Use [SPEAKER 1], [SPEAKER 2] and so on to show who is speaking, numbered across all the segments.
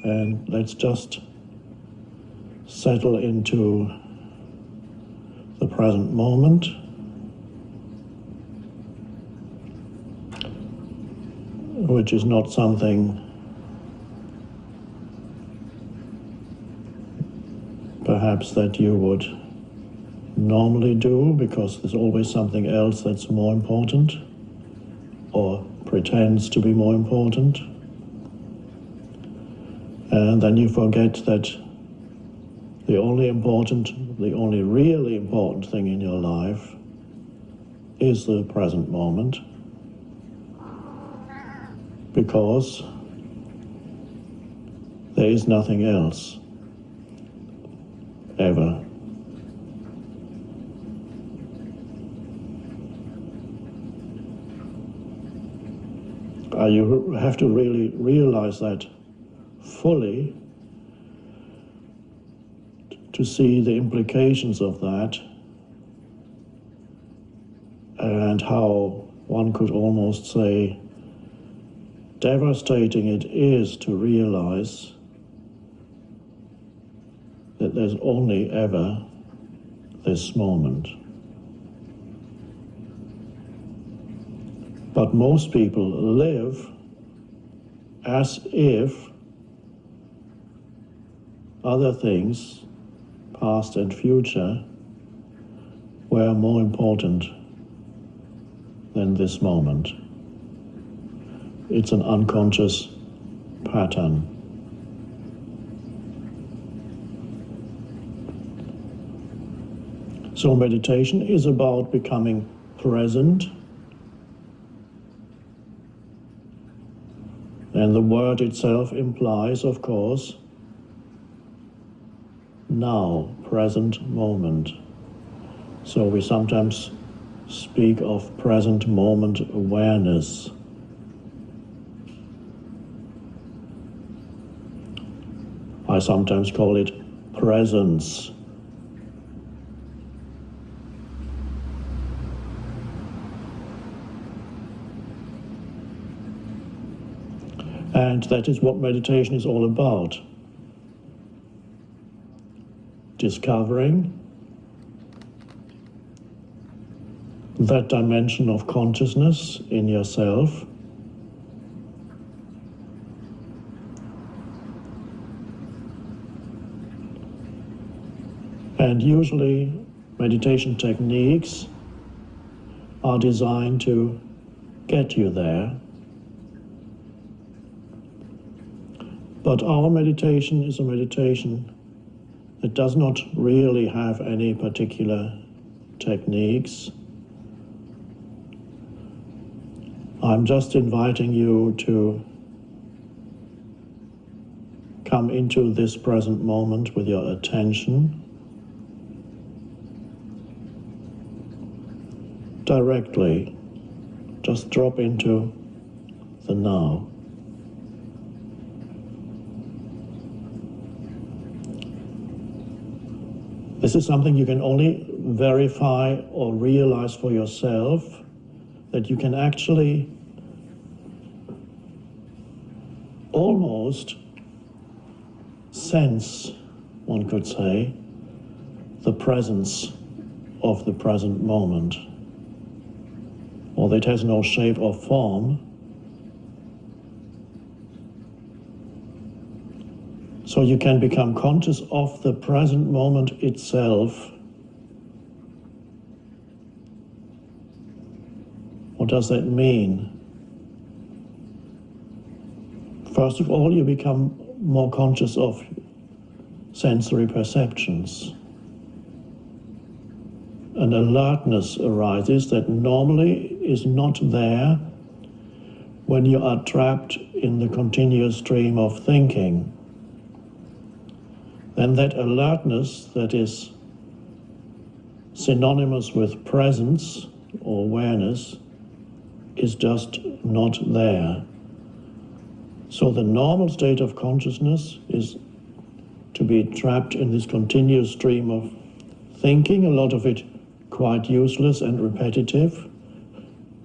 [SPEAKER 1] And let's just settle into the present moment. Which is not something perhaps that you would normally do, because there's always something else that's more important or pretends to be more important. And then you forget that the only really important thing in your life is the present moment, because there is nothing else ever. You have to really realize that fully to see the implications of that, and how one could almost say devastating it is to realize that there's only ever this moment. But most people live as if other things, past and future, were more important than this moment. It's an unconscious pattern. So meditation is about becoming present. And the word itself implies, of course, now, present moment. So we sometimes speak of present moment awareness. I sometimes call it presence. And that is what meditation is all about. Discovering that dimension of consciousness in yourself, and usually meditation techniques are designed to get you there. But our meditation is a meditation that does not really have any particular techniques. I'm just inviting you to come into this present moment with your attention directly. Just drop into the now. This is something you can only verify or realize for yourself, that you can actually almost sense, one could say, the presence of the present moment. Although it has no shape or form. So you can become conscious of the present moment itself. What does that mean? First of all, you become more conscious of sensory perceptions. An alertness arises that normally is not there when you are trapped in the continuous stream of thinking. Then that alertness that is synonymous with presence or awareness is just not there. So the normal state of consciousness is to be trapped in this continuous stream of thinking, a lot of it quite useless and repetitive.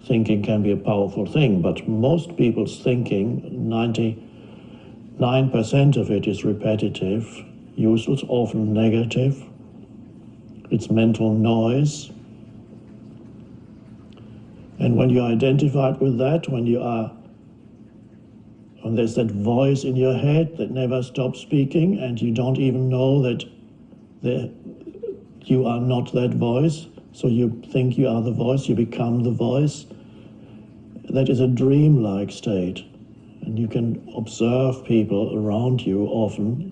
[SPEAKER 1] Thinking can be a powerful thing, but most people's thinking, 9% of it is repetitive, useless, often negative. It's mental noise. And when you're identified with that, when there's that voice in your head that never stops speaking, and you don't even know that you are not that voice, so you think you are the voice, you become the voice, that is a dreamlike state. And you can observe people around you often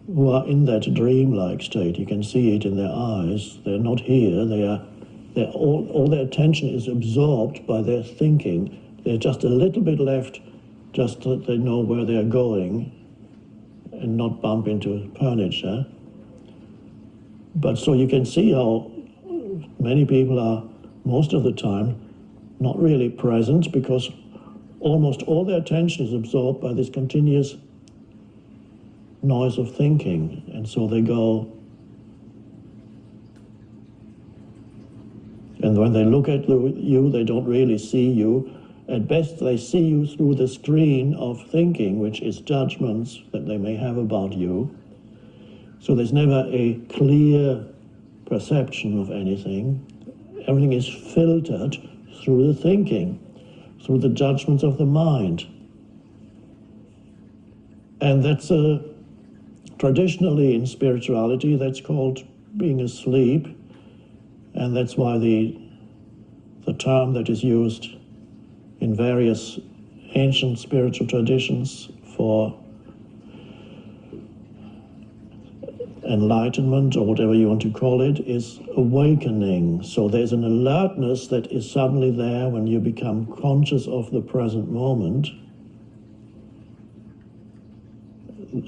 [SPEAKER 1] who are in that dreamlike state. You can see it in their eyes. They're not here. All their attention is absorbed by their thinking. There's just a little bit left, just that they know where they're going and not bump into furniture. But so you can see how many people are, most of the time, not really present, because almost all their attention is absorbed by this continuous noise of thinking. And so they go, and when they look at you, they don't really see you. At best, they see you through the screen of thinking, which is judgments that they may have about you. So there's never a clear perception of anything. Everything is filtered through the thinking, through the judgments of the mind. And that's traditionally in spirituality, that's called being asleep. And that's why the term that is used in various ancient spiritual traditions for enlightenment, or whatever you want to call it, is awakening. So there's an alertness that is suddenly there when you become conscious of the present moment.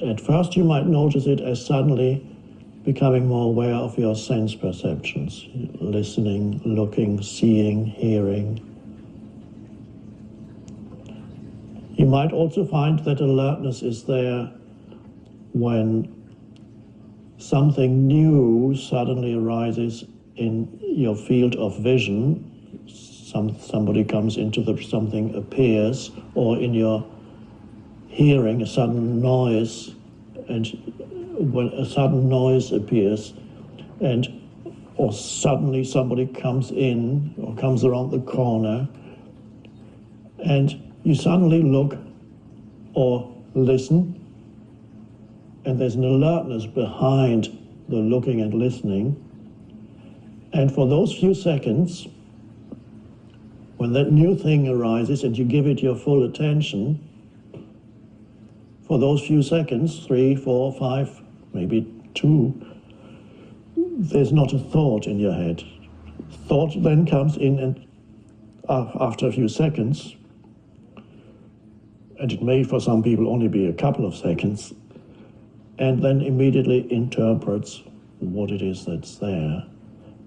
[SPEAKER 1] At first you might notice it as suddenly becoming more aware of your sense perceptions, listening, looking, seeing, hearing. You might also find that alertness is there when something new suddenly arises in your field of vision. Somebody comes into something appears, or in your hearing, a sudden noise, and when a sudden noise appears, or suddenly somebody comes in or comes around the corner, and you suddenly look or listen, and there's an alertness behind the looking and listening. And for those few seconds, when that new thing arises and you give it your full attention, for those few seconds, 3, 4, 5, maybe 2, there's not a thought in your head. Thought then comes in, and after a few seconds, and it may for some people only be a couple of seconds, and then immediately interprets what it is that's there.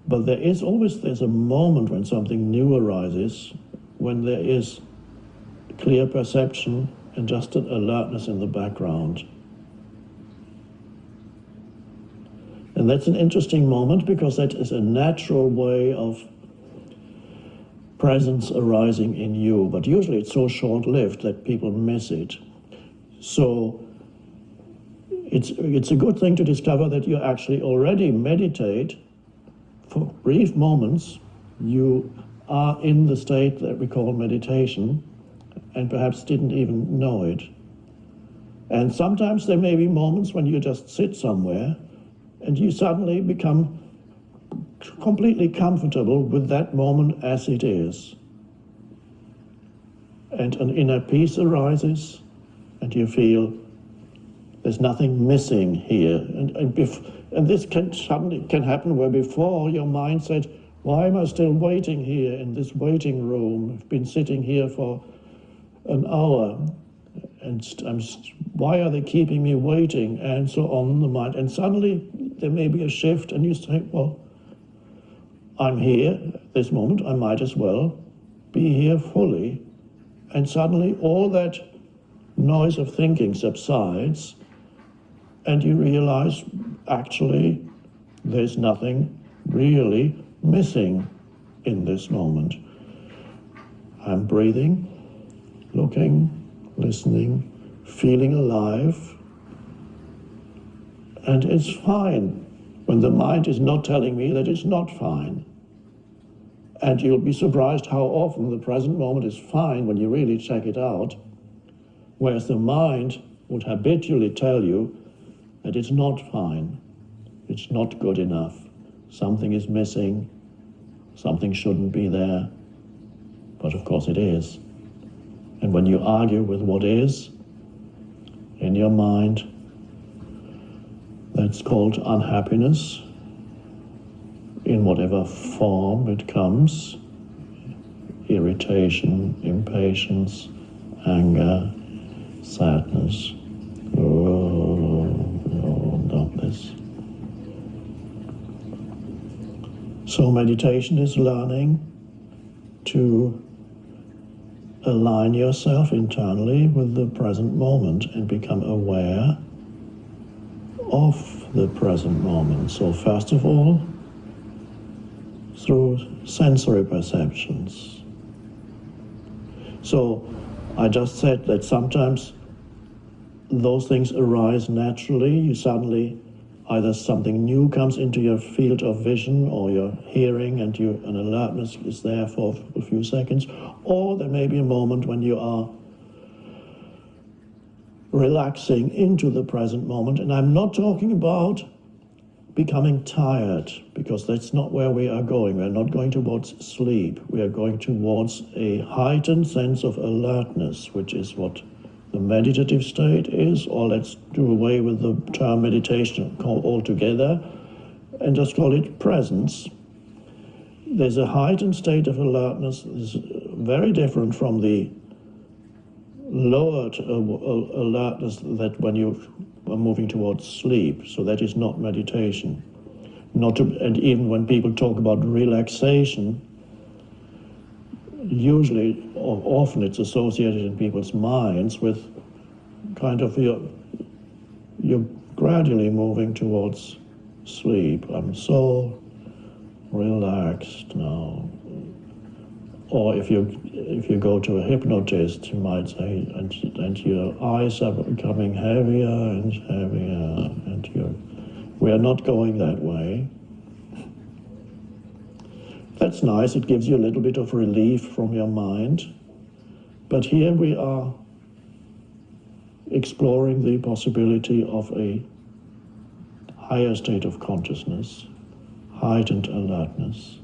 [SPEAKER 1] But there's a moment when something new arises, when there is clear perception and just an alertness in the background. And that's an interesting moment, because that is a natural way of presence arising in you. But usually it's so short-lived that people miss it. So it's a good thing to discover that you actually already meditate. For brief moments, you are in the state that we call meditation, and perhaps didn't even know it. And sometimes there may be moments when you just sit somewhere and you suddenly become completely comfortable with that moment as it is. And an inner peace arises, and you feel there's nothing missing here. And this can happen where before your mind said, why am I still waiting here in this waiting room? I've been sitting here for an hour, and why are they keeping me waiting? And so on the mind. And suddenly there may be a shift, and you say, well, I'm here at this moment, I might as well be here fully. And suddenly all that noise of thinking subsides, and you realize, actually, there's nothing really missing in this moment. I'm breathing, looking, listening, feeling alive, and it's fine when the mind is not telling me that it's not fine. And you'll be surprised how often the present moment is fine when you really check it out, whereas the mind would habitually tell you that it's not fine, it's not good enough, something is missing, something shouldn't be there, but of course it is. And when you argue with what is in your mind, that's called unhappiness, in whatever form it comes: irritation, impatience, anger, sadness. Not this. So meditation is learning to align yourself internally with the present moment and become aware of the present moment. So first of all, through sensory perceptions. So I just said that sometimes those things arise naturally. You suddenly, either something new comes into your field of vision or your hearing, and an alertness is there for a few seconds, or there may be a moment when you are relaxing into the present moment. And I'm not talking about becoming tired, because that's not where we are going. We're not going towards sleep. We are going towards a heightened sense of alertness, which is what the meditative state is, or let's do away with the term meditation altogether and just call it presence. There's a heightened state of alertness that is very different from the lowered alertness that when you are moving towards sleep. So that is not meditation. And even when people talk about relaxation, usually or often it's associated in people's minds with kind of you're gradually moving towards sleep. I'm so relaxed now. Or if you go to a hypnotist, you might say, and your eyes are becoming heavier and heavier, and we are not going that way. That's nice, it gives you a little bit of relief from your mind. But here we are exploring the possibility of a higher state of consciousness, heightened alertness.